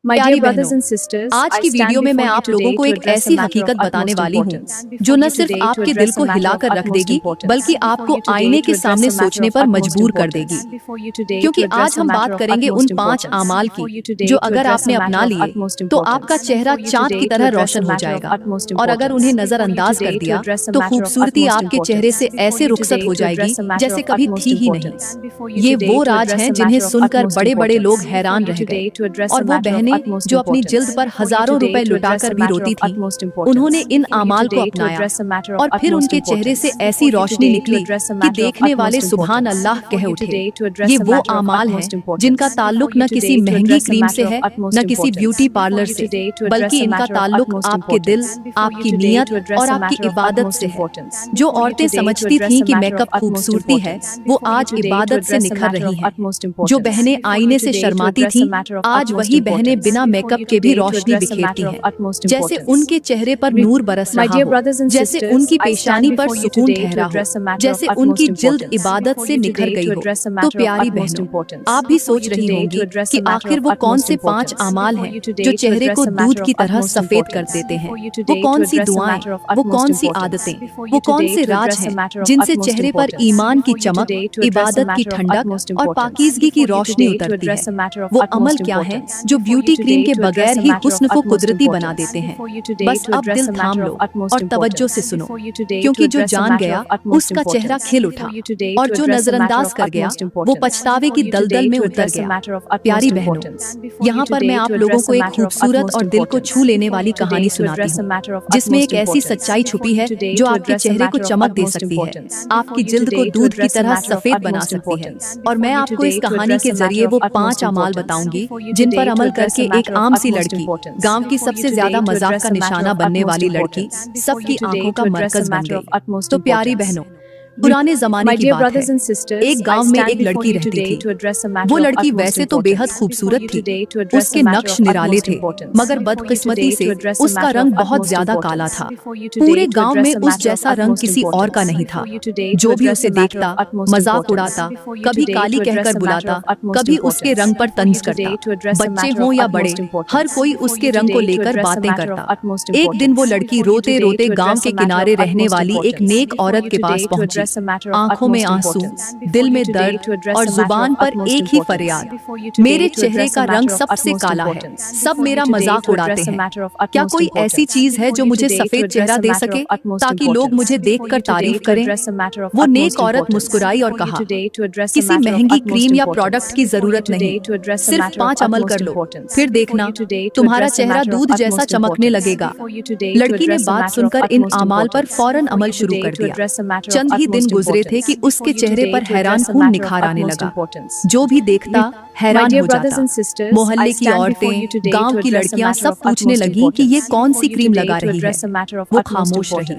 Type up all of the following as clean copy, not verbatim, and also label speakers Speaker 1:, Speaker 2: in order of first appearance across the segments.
Speaker 1: प्यारी बहनों, आज की वीडियो में मैं आप लोगों को एक ऐसी हकीकत बताने वाली हूँ जो न सिर्फ आपके दिल को हिलाकर रख देगी बल्कि आपको आईने के सामने सोचने पर मजबूर कर देगी। क्योंकि आज हम बात करेंगे उन 5 आमाल की जो अगर आपने अपना लिए तो आपका चेहरा चांद की तरह रोशन हो जाएगा, और अगर उन्हें नजरअंदाज कर दिया तो खूबसूरती आपके चेहरे से ऐसे रुखसत हो जाएगी जैसे कभी थी ही नहीं। ये वो राज हैं जिन्हें सुनकर बड़े बड़े लोग हैरान रह गए, और वो बहनें जो अपनी जिल्द पर हजारों रुपए लुटाकर भी रोती थी, उन्होंने इन आमाल को अपनाया और फिर उनके चेहरे से ऐसी रोशनी निकली कि देखने वाले सुभान अल्लाह कह उठे। ये वो आमाल हैं जिनका ताल्लुक न किसी महंगी क्रीम से है न किसी ब्यूटी पार्लर से, बल्कि इनका ताल्लुक आपके दिल, आपकी नियत और आपकी इबादत से है। जो औरतें समझती थीं कि मेकअप खूबसूरती है, वो आज इबादत से निखर रही हैं। जो बहनें आईने से शर्माती थीं, आज वही बहनें बिना मेकअप के भी रोशनी बिखेरती हैं। जैसे उनके चेहरे पर नूर बरस रहा हो, जैसे उनकी पेशानी पर सुकून ठहरा हो, जैसे उनकी जिल्द इबादत से निखर गई हो। तो प्यारी बहनों, आप भी सोच रही होंगी कि आखिर वो कौन से 5 आमाल हैं जो चेहरे को दूध की तरह सफेद कर देते हैं। वो कौन सी दुआएं, वो कौन सी आदतें, वो कौन से राज हैं जिनसे चेहरे पर ईमान की चमक, इबादत की ठंडक और पाकीज़गी की रोशनी उतरती है। वो अमल क्या है जो ब्यूटी क्रीम के बगैर ही हुस्न को कुदरती बना देते हैं। बस अब दिल थाम लो और तवज्जो से सुनो, क्योंकि जो जान गया उसका चेहरा खिल उठा, और जो नजरअंदाज कर गया वो पछतावे की दलदल में उतर गया। प्यारी बहनों, यहाँ पर मैं आप लोगों को एक खूबसूरत और दिल को छू लेने वाली कहानी सुनाती हूँ, जिसमें एक ऐसी सच्चाई छुपी है जो आपके चेहरे को चमक दे सकती है, आपकी जिल्द को दूध की तरह सफेद बना सकती है। और मैं आपको इस कहानी के जरिए वो 5 अमाल बताऊंगी जिन पर अमल करके एक आम सी लड़की, गांव की सबसे ज्यादा मजाक का निशाना बनने वाली लड़की, सबकी आंखों का मरकज बन गई। तो प्यारी बहनों, पुराने जमाने की बात है, एक गांव में एक लड़की रहती थी। वो लड़की वैसे तो बेहद खूबसूरत थी, उसके नक्श निराले थे, मगर बदकिस्मती से उसका रंग बहुत ज्यादा काला था। पूरे गांव में उस जैसा रंग किसी और का नहीं था। जो भी उसे देखता मजाक उड़ाता, कभी काली कहकर बुलाता, कभी उसके रंग पर तंज करता। बच्चे हों या बड़े, हर कोई उसके रंग को लेकर बातें करता। एक दिन वो लड़की रोते रोते गांव के किनारे रहने वाली एक नेक औरत के पास पहुंची। आंखों में आंसू, दिल में दर्द और जुबान पर एक ही फरियाद, मेरे चेहरे का रंग सबसे काला है, सब मेरा मजाक उड़ाते हैं। क्या कोई ऐसी चीज है जो मुझे सफेद चेहरा दे सके ताकि लोग मुझे देखकर तारीफ करें? वो नेक औरत मुस्कुराई और कहा, किसी महंगी क्रीम या प्रोडक्ट की जरूरत नहीं, सिर्फ 5 अमल कर लो, फिर देखना तुम्हारा चेहरा दूध जैसा चमकने लगेगा। लड़की ने बात सुनकर इन आमाल पर फौरन अमल शुरू कर दिया। चंद ही दिन गुजरे थे कि उसके चेहरे पर हैरान खून निखार आने लगा। जो भी देखता हैरान हो जाता। मोहल्ले की औरतें, गांव की लड़कियां सब पूछने लगी कि ये कौन सी क्रीम लगा रही है। वो खामोश रही,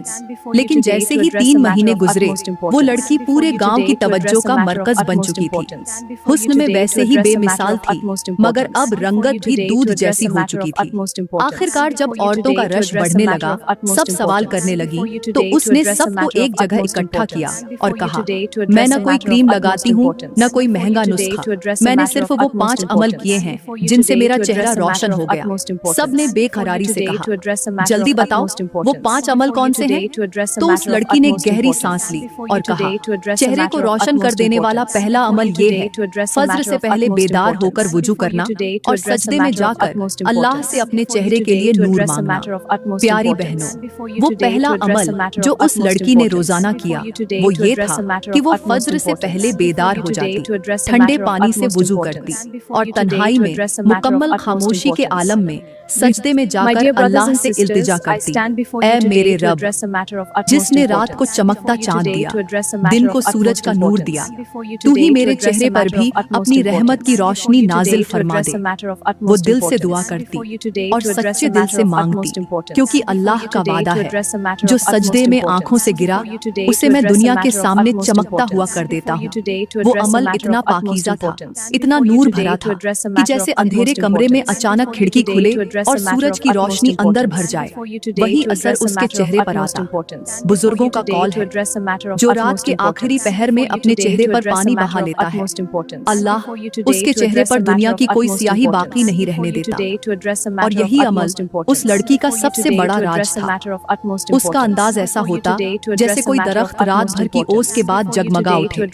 Speaker 1: लेकिन जैसे ही 3 महीने गुजरे वो लड़की पूरे गांव की तवज्जो का मरकज बन चुकी थी। हुस्न में वैसे ही बेमिसाल थी, मगर अब रंगत भी दूध जैसी हो चुकी थी। आखिरकार जब औरतों का रश बढ़ने लगा, सब सवाल करने लगी, तो उसने सबको एक जगह इकट्ठा किया और कहा, मैं न कोई क्रीम लगाती हूँ न कोई महंगा नुस्खा, मैंने सिर्फ वो 5 अमल किए हैं जिनसे मेरा चेहरा रोशन हो गया। सबने बेकरारी से कहा, जल्दी बताओ वो 5 अमल कौन से हैं? तो उस लड़की ने गहरी सांस ली और कहा, चेहरे को रोशन कर देने वाला पहला अमल ये है, फज्र से पहले बेदार होकर वुजू करना और सजदे में जाकर अल्लाह से अपने चेहरे के लिए नूर मांगना। प्यारी बहनों, वो पहला अमल जो उस लड़की ने रोजाना किया वो ये था कि वो फज्र से पहले बेदार हो जाती, ठंडे पानी से वुजू करती और तन्हाई में मुकम्मल खामोशी के आलम में सजदे में जाकर अल्लाह से इल्तिजा करती, ऐ मेरे रब, जिसने रात को चमकता चांद दिया, दिन को सूरज का नूर दिया, तू ही मेरे चेहरे पर भी अपनी रहमत की रोशनी नाजिल फरमा दे। वो दिल से दुआ करती और सच्चे दिल से मांगती, क्योंकि अल्लाह का वादा है, जो सजदे में आंखों से गिरा उसे मैं दुनिया के सामने चमकता हुआ कर देता हूँ। वो अमल इतना पाकीज़ा था, इतना नूर भरा था कि जैसे अंधेरे कमरे में अचानक खिड़की खुले और सूरज की रोशनी अंदर भर जाए, वही असर उसके चेहरे पर आता। बुजुर्गों का कौल है, जो रात के आखिरी पहर में अपने चेहरे पर पानी बहा लेता है, अल्लाह उसके चेहरे पर दुनिया की कोई स्याही बाकी नहीं रहने देता। और यही अमल उस लड़की का सबसे बड़ा राज था। उसका अंदाज ऐसा होता जैसे कोई दरख्त रात भर की ओस के बाद जगमगा उठे,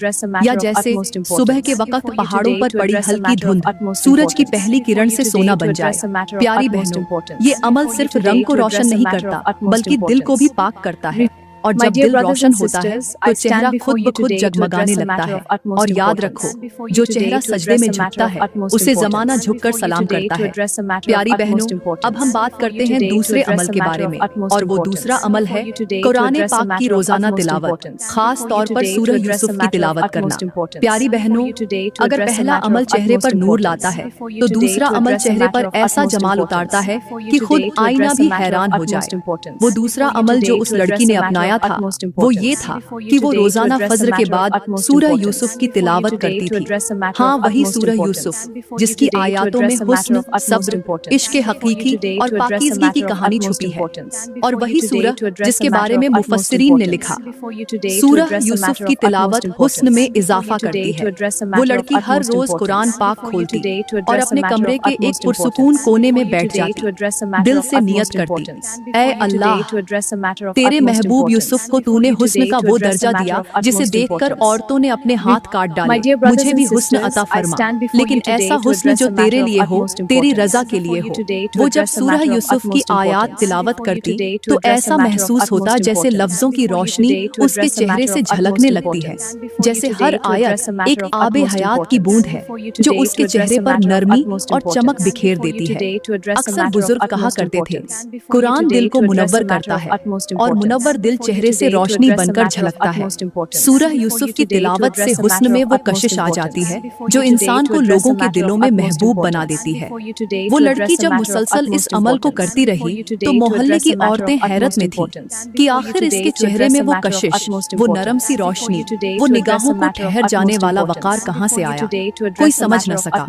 Speaker 1: या जैसे सुबह के वक्त पहाड़ों पर पड़ी हल्की धुंध सूरज की पहली किरण से सोना बन जाए। प्यारी बहनों, ये अमल सिर्फ रंग को रोशन नहीं करता बल्कि दिल को भी पाक करता है। और जब दिल रोशन होता है तो चेहरा खुद ब खुद जगमगाने लगता है। और याद रखो, जो चेहरा सजदे में झुकता है उसे जमाना झुककर सलाम करता है। प्यारी बहनों, अब हम बात करते हैं दूसरे अमल के बारे में, और वो दूसरा अमल है कुरान पाक की रोजाना तिलावत, खास तौर पर सूरह यूसुफ की तिलावत करना। प्यारी बहनों, अगर पहला अमल चेहरे पर नूर लाता है तो दूसरा अमल चेहरे पर ऐसा जमाल उतारता है कि खुद आईना भी हैरान हो जाए। वो दूसरा अमल जो उस लड़की ने अपनाया था वो ये था कि वो रोजाना फज्र के बाद सूरह यूसुफ की तिलावत करती थी। हाँ, वही सूरह यूसुफ जिसकी आयातों में हुस्न, सब्र, इश्क हकीकी और पाकीज़गी की कहानी छुपी है। और वही सूरह जिसके बारे में मुफस्सिरीन ने लिखा, सूरह यूसुफ की तिलावत हुस्न में इजाफा करती है। वो लड़की हर रोज कुरान पाक खोलती और अपने कमरे के एक पुरसुकून कोने में बैठ जाती, दिल से नियत करती, ऐ अल्लाह, तेरे महबूब यूसुफ को तूने हुस्न का वो दर्जा दिया जिसे देखकर औरतों ने अपने हाथ काट डाले। मुझे भी हुस्न अता फरमा, लेकिन ऐसा हुस्न जो तेरे लिए हो, तेरी रजा के लिए हो। वो जब सूरह यूसुफ की आयात तिलावत करती तो ऐसा महसूस होता जैसे लफ्जों की रोशनी उसके चेहरे से झलकने लगती है, जैसे हर आयत एक आबे हयात की बूंद है जो उसके चेहरे पर नरमी और चमक बिखेर देती है। अक्सर बुजुर्ग कहा करते थे, कुरान दिल को मुनव्वर करता है और मुनव्वर दिल चेहरे से रोशनी बनकर झलकता है। सूरह यूसुफ की तिलावत से हुस्न में वो कशिश आ जाती है जो इंसान को लोगों के दिलों में महबूब बना देती है। वो लड़की जब मुसलसल इस अमल को करती रही तो मोहल्ले की औरतें हैरत में थीं कि आखिर इसके चेहरे में वो कशिश, वो नरम सी रोशनी, वो निगाहों को ठहर जाने वाला वकार कहाँ से आया, कोई समझ न सका।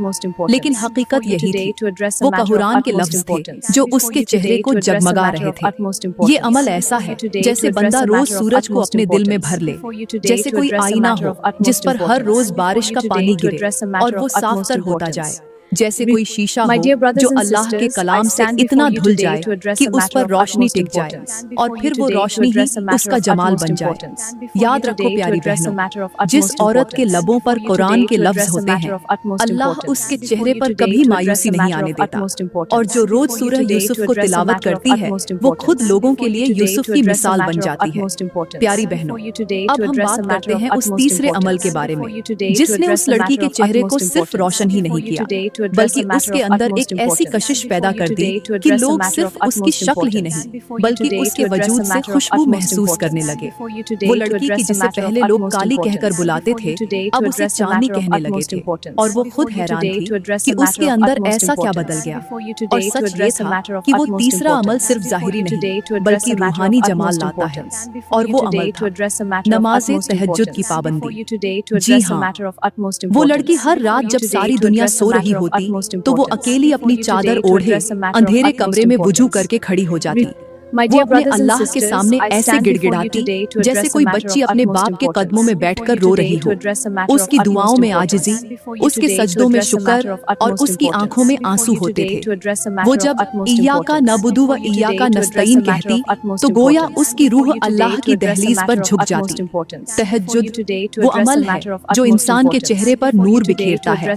Speaker 1: लेकिन हकीकत यही थी, वो कुरान के लफ्ज थे जो उसके चेहरे को जगमगा रहे थे। ये अमल ऐसा है जैसे बंदा रोज सूरज को अपने दिल में भर ले, जैसे कोई आईना हो जिस पर हर रोज बारिश का पानी गिरे और वो साफ तर होता जाए, जैसे कोई शीशा हो जो अल्लाह के कलाम से इतना धुल जाए कि उस पर रोशनी टिक जाए और फिर वो रोशनी ही उसका जमाल बन जाए। याद रखो प्यारी बहनों, जिस औरत के लबों पर कुरान के लफ्ज होते हैं, अल्लाह उसके चेहरे पर कभी मायूसी नहीं आने देता। और जो रोज सूरह यूसुफ को तिलावत करती है वो खुद लोगों के लिए यूसुफ की मिसाल बन जाती है। प्यारी बहनों, अब हम बात करते हैं उस तीसरे अमल के बारे में जिसने उस लड़की के चेहरे को सिर्फ रोशन ही नहीं किया बल्कि उसके अंदर एक ऐसी कशिश पैदा कर दी कि लोग सिर्फ उसकी शक्ल ही नहीं बल्कि उसके वजूद से खुशबू महसूस करने लगे। वो लड़की की जिसे पहले लोग काली कहकर बुलाते थे अब उसे चांदनी कहने लगे थे, और वो खुद हैरान थी कि उसके अंदर ऐसा क्या बदल गया। और सच ये था कि वो तीसरा अमल सिर्फ जाहिरी नहीं बल्कि रूहानी जमाल लाता है, और वो अमल था नमाज़े तहज्जुद की पाबंदी। जी हाँ, वो लड़की हर रात जब सारी दुनिया सो रही होती तो वो अकेली अपनी चादर ओढ़े अंधेरे कमरे में वुजू करके खड़ी हो जाती। वो अपने अल्लाह के सामने ऐसे गिड़गिड़ाती जैसे कोई बच्ची अपने बाप के कदमों में बैठकर रो रही हो। उसकी दुआओं में आजिज़ी, उसके सजदों में शुक्र और उसकी आंखों में आंसू होते थे। वो जब इय्याका नअबुदु व इय्याका नस्तईन कहती तो गोया उसकी रूह अल्लाह की दहलीज पर झुक जाती। तहज्जुद वो अमल है जो इंसान के चेहरे पर नूर बिखेरता है।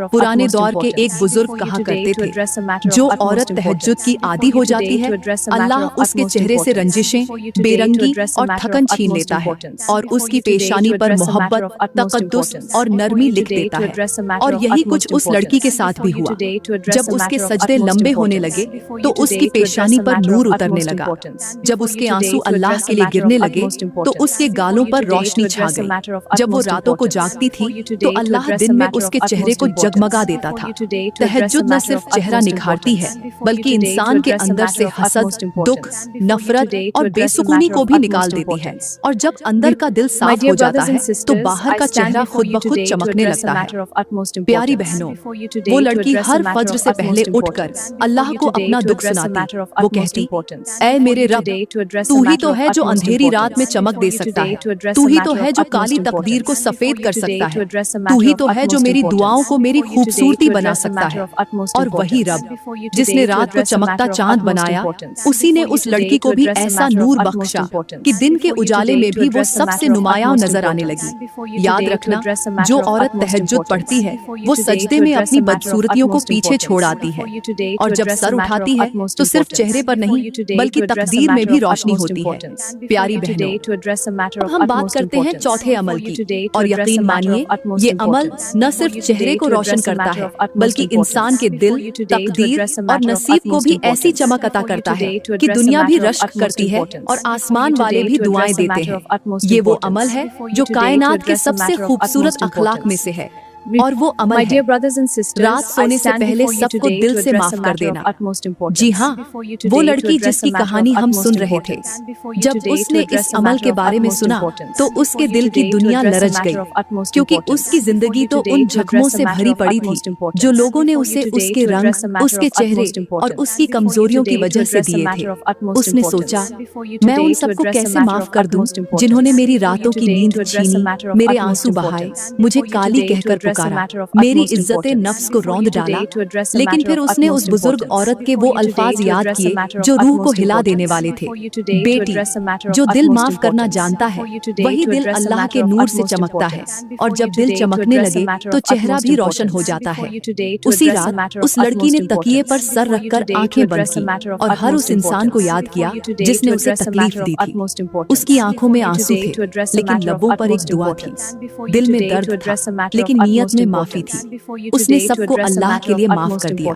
Speaker 1: पुराने दौर के एक बुजुर्ग कहा करते थे, जो औरत तहज्जुद की आदी हो जाती है अल्लाह उसके चेहरे से रंजिशें, बेरंगी और थकन छीन लेता है और उसकी पेशानी पर मोहब्बत, तकद्दुस और नरमी लिख देता है। और यही कुछ उस लड़की के साथ भी हुआ। जब उसके सजदे लंबे होने लगे तो उसकी पेशानी पर नूर उतरने लगा। जब उसके आंसू अल्लाह के लिए गिरने लगे तो उसके गालों पर रोशनी छा गई। जब वो रातों को जागती थी तो अल्लाह दिन में उसके चेहरे को जगमगा देता था। तहज्जुद न सिर्फ चेहरा निखारती है बल्कि इंसान के अंदर से हसद, दुख नफरत और बेसुकूनी को भी निकाल देती है। और जब अंदर का दिल साफ हो जाता है तो बाहर का चेहरा खुद ब खुद चमकने लगता है। प्यारी बहनों, वो लड़की हर फज्र से पहले उठकर अल्लाह को अपना दुख सुनाती। वो कहती, ऐ मेरे रब, तू ही तो है जो अंधेरी रात में चमक दे सकता है, तू ही तो है जो काली तकदीर को सफेद कर सकता है, तू ही तो है जो मेरी दुआओं को मेरी खूबसूरती बना सकता है। और वही रब जिसने रात को चमकता चांद बनाया, उसी ने उस लड़की को भी ऐसा नूर बख्शा कि दिन के उजाले में भी वो सबसे नुमायां नजर आने लगी। याद रखना, जो औरत तहज्जुद पढ़ती है वो सजदे में अपनी बदसूरतियों को पीछे छोड़ आती है, और जब सर उठाती है तो सिर्फ चेहरे पर नहीं बल्कि तकदीर में भी रोशनी होती है। प्यारी बहनों, हम बात करते हैं चौथे अमल की, और यकीन मानिए ये अमल न सिर्फ चेहरे को रोशन करता है बल्कि इंसान के दिल, तकदीर और नसीब को भी ऐसी चमक अता करता है कि दुनिया भी रश्क करती है और आसमान वाले भी दुआएं देते हैं। ये वो अमल है जो कायनात के सबसे खूबसूरत अखलाक में से है, और वो अमल है रात सोने से पहले सबको दिल से माफ कर देना। जी हाँ, वो लड़की जिसकी कहानी हम सुन रहे थे, जब उसने इस अमल के बारे में सुना तो उसके दिल की दुनिया लरज गई, क्योंकि उसकी जिंदगी तो उन जख्मों से भरी पड़ी थी जो लोगों ने उसे उसके रंग, उसके चेहरे और उसकी कमजोरियों की वजह से दिए थे। उसने सोचा, मैं उन सबको कैसे माफ कर दूं जिन्होंने मेरी रातों की नींद छीनी, मेरे आंसू बहाए, मुझे काली कहकर पुकारा, मेरी इज्जत नफ्स को रौंद डाला। लेकिन फिर उसने उस बुजुर्ग औरत के वो अल्फाज याद किए जो रूह को हिला देने वाले थे, बेटी, जो दिल माफ करना जानता है वही दिल अल्लाह के नूर से चमकता है, और जब दिल चमकने लगे तो चेहरा भी रोशन हो जाता है। उसी रात उस लड़की ने तकिए पर सर रखकर आंखें बंद की और हर उस इंसान को याद किया जिसने उसे तकलीफ दी थी। उसकी आंखों में आंसू थे लेकिन लबों पर एक दुआ थी, दिल में दर्द था लेकिन नियत में माफी थी। उसने सबको अल्लाह के लिए माफ कर दिया।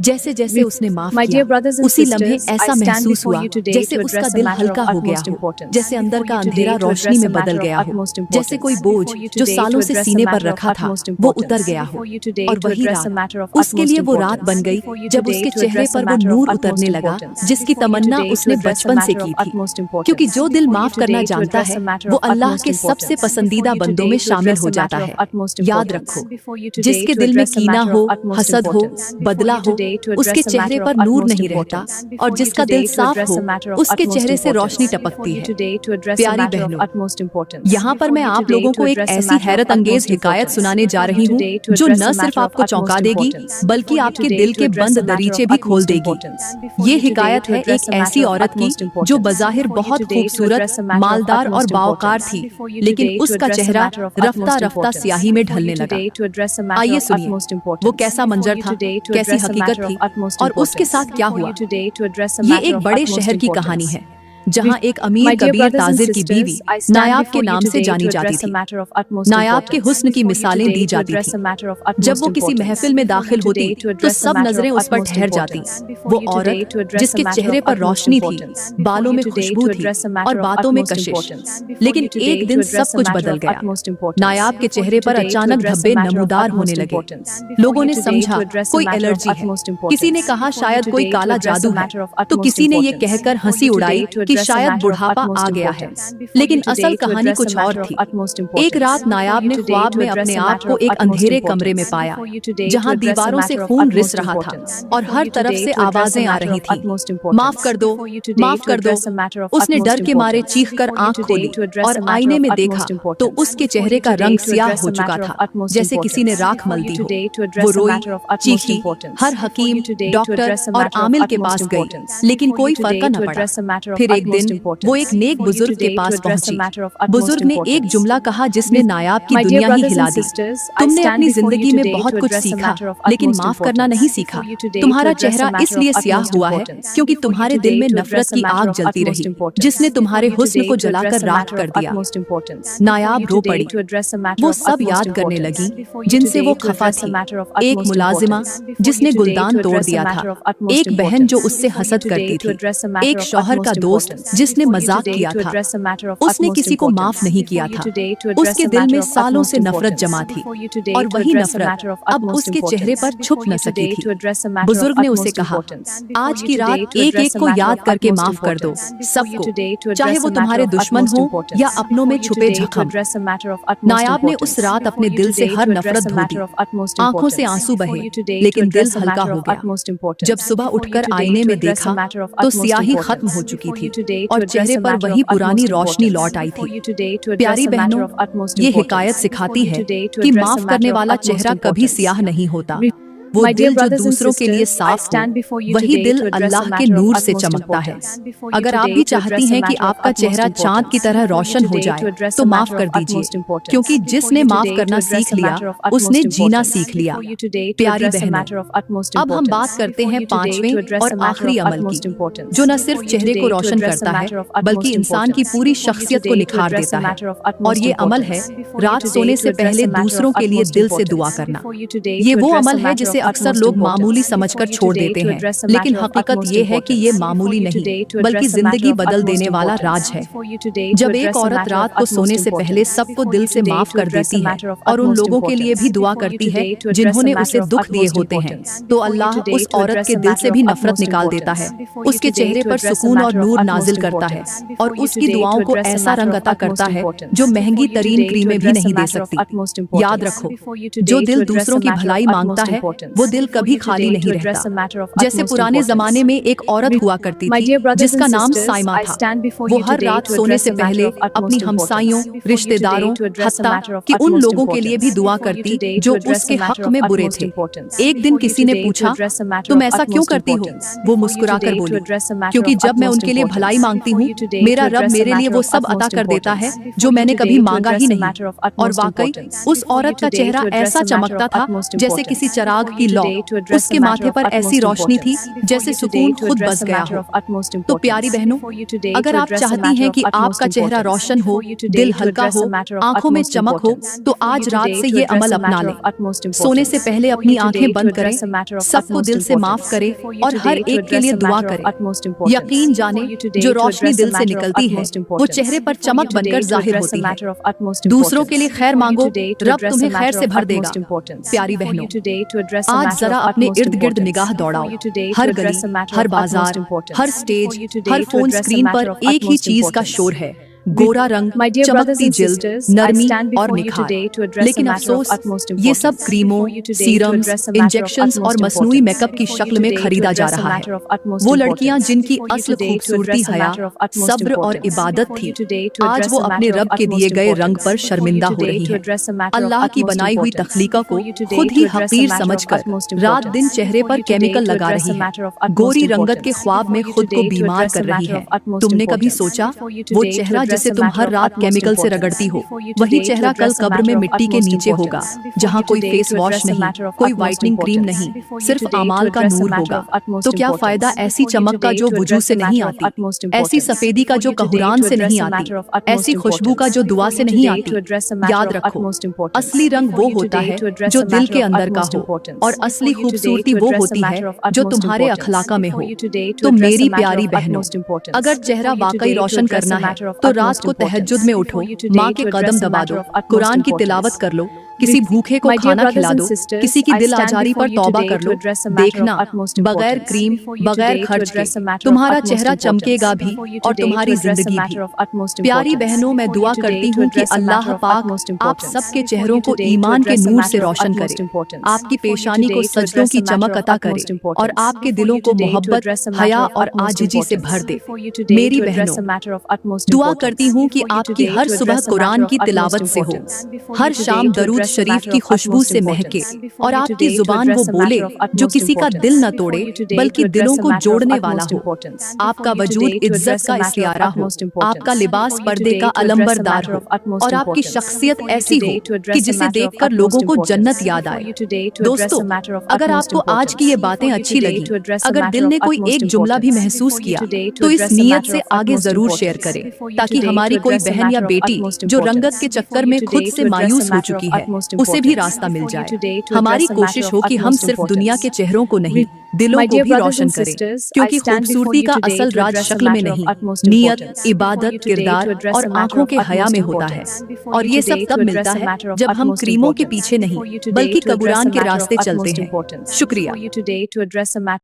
Speaker 1: जैसे जैसे उसने माफ किया उसी लम्हे ऐसा महसूस हुआ जैसे उसका दिल हल्का हो गया हो, जैसे अंदर का अंधेरा रोशनी में बदल गया हो, जैसे कोई बोझ जो सालों से सीने पर रखा था वो उतर गया हो। और वही रात उसके लिए वो रात बन गई जब उसके चेहरे पर वो नूर उतरने लगा जिसकी तमन्ना उसने बचपन से की थी, क्योंकि जो दिल माफ करना जानता है वो अल्लाह के सबसे पसंदीदा बंदों में शामिल हो जाता है। याद रखो, जिसके दिल में कीना हो, हसद हो, बदला हो, उसके चेहरे पर नूर नहीं रहता, और जिसका दिल साफ हो उसके चेहरे से रोशनी टपकती है। प्यारी बहनों, यहाँ पर मैं आप लोगों को एक ऐसी हैरत अंगेज हिकायत सुनाने जा रही हूँ जो न सिर्फ आपको चौंका देगी बल्कि आपके दिल के बंद दरीचे भी खोल देगी। ये हिकायत है एक ऐसी औरत की जो बज़ाहिर बहुत खूबसूरत, मालदार और बावकार थी, लेकिन उसका चेहरा रफ्ता रफ्ता स्याही में ढलने लगा। आइए सुनिए वो कैसा मंजर था, कैसी हकीकत थी और उसके साथ क्या हुआ। ये एक बड़े शहर की कहानी है जहाँ एक अमीर कबीर ताजिर की बीवी नायाब के नाम से जानी जाती थी। नायाब के हुस्न की मिसालें दी जाती थी। जब वो किसी महफिल में दाखिल होती तो सब नजरें उस पर ठहर जाती। वो औरत जिसके चेहरे पर रोशनी थी, बालों में खुशबू थी और बातों में कशिश। लेकिन एक दिन सब कुछ बदल गया। नायाब के चेहरे पर अचानक धब्बे नमूदार होने लगे। लोगों ने समझा कोई एलर्जी है, किसी ने कहा शायद कोई काला जादू है, तो किसी ने ये कहकर हंसी उड़ाई कि शायद बुढ़ापा आ गया है। लेकिन असल कहानी कुछ और थी। एक रात नायाब ने ख्वाब में अपने आप को एक अंधेरे कमरे में पाया जहां दीवारों से खून रिस रहा था और हर तरफ से आवाजें आ रही थी, माफ कर दो, माफ कर दो। उसने डर के मारे चीख कर आंख खोली और आईने में देखा तो उसके चेहरे का रंग स्याह हो चुका था जैसे किसी ने राख मल दी हो। वो रोई, चीखी, हर हकीम, डॉक्टर और आमिल के पास गई लेकिन कोई फर्क न पड़ा। फिर एक दिन वो एक नेक बुजुर्ग के पास पहुंची। बुजुर्ग ने एक जुमला कहा जिसने नायाब की दुनिया ही हिला दी। तुमने अपनी जिंदगी में बहुत कुछ सीखा लेकिन माफ करना नहीं सीखा। तुम्हारा चेहरा इसलिए स्याह हुआ है क्योंकि तुम्हारे दिल में नफरत की आग जलती रही जिसने तुम्हारे हुस्न को जलाकर राख कर दिया। नायाब रो पड़ी। वो सब याद करने लगी जिनसे वो खफा थी। एक मुलाजिमा जिसने गुलदान तोड़ दिया था, एक बहन जो उससे हसद करती थी, एक शौहर का दोस्त जिसने मजाक किया था, उसने किसी को माफ नहीं किया था। उसके दिल में सालों से नफरत जमा थी और वही नफरत अब उसके चेहरे पर छुप न सकी थी। बुजुर्ग ने उसे कहा, आज की रात एक एक को याद करके माफ कर दो, सबको, चाहे वो तुम्हारे दुश्मन हो या अपनों में छुपे जख्म। नायाब ने उस रात अपने दिल से हर नफरत धो दी। आंखों से आंसू बहे, लेकिन दिल हल्का हो गया। जब सुबह उठकर आईने में देखा तो स्याही खत्म हो चुकी थी और चेहरे पर वही पुरानी रोशनी लौट आई थी। प्यारी बहनों, ये हिकायत सिखाती है कि माफ करने वाला चेहरा कभी स्याह नहीं होता। वो दिल जो दूसरों के लिए साफ हो, वही दिल अल्लाह के नूर से चमकता है। अगर आप भी चाहती हैं कि आपका चेहरा चांद की तरह रोशन हो जाए तो माफ कर दीजिए, क्योंकि जिसने माफ करना सीख लिया उसने जीना सीख लिया। प्यारी बहनों, अब हम बात करते हैं पांचवें और आखिरी अमल की, जो न सिर्फ चेहरे को रोशन करता है बल्कि इंसान की पूरी शख्सियत को निखार देता है। और ये अमल है रात सोने से पहले दूसरों के लिए दिल से दुआ करना। ये वो अमल है जिसे अक्सर लोग मामूली समझकर छोड़ देते हैं, लेकिन हकीकत ये है कि ये मामूली नहीं बल्कि जिंदगी बदल देने वाला राज है। जब एक औरत रात को सोने से पहले सबको दिल से माफ कर देती है और उन लोगों के लिए भी दुआ करती है जिन्होंने उसे दुख दिए होते हैं, तो अल्लाह उस औरत के दिल से भी नफरत निकाल देता है, उसके चेहरे पर सुकून और नूर नाजिल करता है और उसकी दुआओं को ऐसा रंग अता करता है जो महंगी तरीन क्रीमें भी नहीं दे सकती। याद रखो, जो दिल दूसरों की भलाई मांगता है वो दिल कभी खाली नहीं रहता। जैसे पुराने जमाने में एक औरत हुआ करती थी जिसका नाम साइमा था। वो हर रात सोने से पहले अपनी हमसाइयों, रिश्तेदारों, हत्ता कि उन लोगों के लिए भी दुआ करती जो उसके हक में बुरे थे। एक दिन किसी ने पूछा, तुम ऐसा क्यों करती हो? वो मुस्कुराकर बोली, क्योंकि जब मैं उनके लिए भलाई मांगती हूँ मेरा रब मेरे लिए वो सब अता कर देता है जो मैंने कभी मांगा ही नहीं। और वाकई उस औरत का चेहरा ऐसा चमकता था जैसे किसी चिराग की लौ। उसके माथे पर ऐसी रोशनी थी जैसे सुकून खुद बस गया हो। तो प्यारी बहनों, अगर आप चाहती हैं कि आपका चेहरा रोशन हो, दिल हल्का हो, आंखों में चमक हो, तो आज रात से ये अमल अपना लें। सोने से पहले अपनी आंखें बंद करें, सबको दिल से माफ करें और हर एक के लिए दुआ करें। यकीन जाने, जो रोशनी दिल से निकलती है वो चेहरे पर चमक बनकर जाहिर होती है। दूसरों के लिए खैर मांगो, रब तुम्हें खैर से भर देगा। प्यारी बहनों, आज जरा अपने इर्द गिर्द निगाह दौड़ाओ। हर गली, हर बाजार, हर स्टेज, हर फोन स्क्रीन पर एक ही चीज का शोर है, गोरा रंग, चमकती जिल्द, नरमी और निखार। लेकिन अफसोस, ये सब क्रीमों, सीरम्स, इंजेक्शंस और मसनूई मेकअप की शक्ल में खरीदा जा रहा है। वो लड़कियां जिनकी असल खूबसूरती हया, सब्र और इबादत थी, आज वो अपने रब के दिए गए रंग पर शर्मिंदा हो रही है। अल्लाह की बनाई हुई तख्लीका को खुद ही हकीर समझकर रात दिन चेहरे पर केमिकल लगा रही है, गोरी रंगत के ख्वाब में खुद को बीमार कर रही है। तुमने कभी सोचा, वो चेहरा जिसे तुम हर रात केमिकल से रगड़ती हो, वही चेहरा कल कब्र में मिट्टी के नीचे होगा, जहाँ कोई फेस वॉश नहीं, कोई व्हाइटनिंग क्रीम नहीं, सिर्फ अमाल का नूर होगा। तो क्या फायदा ऐसी चमक का जो वजू से नहीं आती, ऐसी सफेदी का जो कहरान से नहीं आती, ऐसी खुशबू का जो दुआ से नहीं आती। याद रखो, असली रंग वो होता है जो दिल के अंदर का हो, और असली खूबसूरती वो होती है जो तुम्हारे अखलाका में हो। तो मेरी प्यारी बहनों, अगर चेहरा वाकई रोशन करना है तो रात को तहज्जुद में उठो, माँ के कदम दबा दो, कुरान की तिलावत कर लो, किसी भूखे को खाना खिला दो, किसी की दिल आजारी पर तौबा कर लो। देखना, बगैर क्रीम, बगैर खर्च के तुम्हारा चेहरा चमकेगा भी और तुम्हारी जिंदगी भी। प्यारी बहनों, मैं दुआ करती हूँ कि अल्लाह पाक आप सबके चेहरों को ईमान के नूर से रोशन करे, आपकी पेशानी को सजदों की चमक अता करे और आपके दिलों को मोहब्बत, हया और आजिजी से भर दे। मेरी बहनों, दुआ करती हूँ कि आपकी हर सुबह कुरान की तिलावत से हो, हर शाम दरूद शरीफ की खुशबू से महके और आपकी जुबान वो बोले जो किसी का दिल न तोड़े बल्कि दिलों को जोड़ने वाला हो। आपका वजूद इज्जत का इस्तियारा हो, आपका लिबास पर्दे का अलंबरदार हो और आपकी शख्सियत ऐसी हो कि जिसे देखकर लोगों को जन्नत याद आए। दोस्तों, अगर आपको आज की ये बातें अच्छी लगी, अगर दिल ने कोई एक जुमला भी महसूस किया, तो इस नीयत से आगे जरूर शेयर करें ताकि हमारी कोई बहन या बेटी जो रंगत के चक्कर में खुद से मायूस हो चुकी है उसे भी रास्ता मिल जाए। हमारी कोशिश हो कि हम सिर्फ दुनिया के चेहरों को नहीं, दिलों को भी रोशन करें, क्योंकि खूबसूरती का असल राज शक्ल में नहीं, नियत, इबादत, किरदार और आंखों के हया में होता है। और ये सब तब मिलता है जब हम क्रीमों के पीछे नहीं, बल्कि कबूरान के रास्ते चलते हैं। शुक्रिया।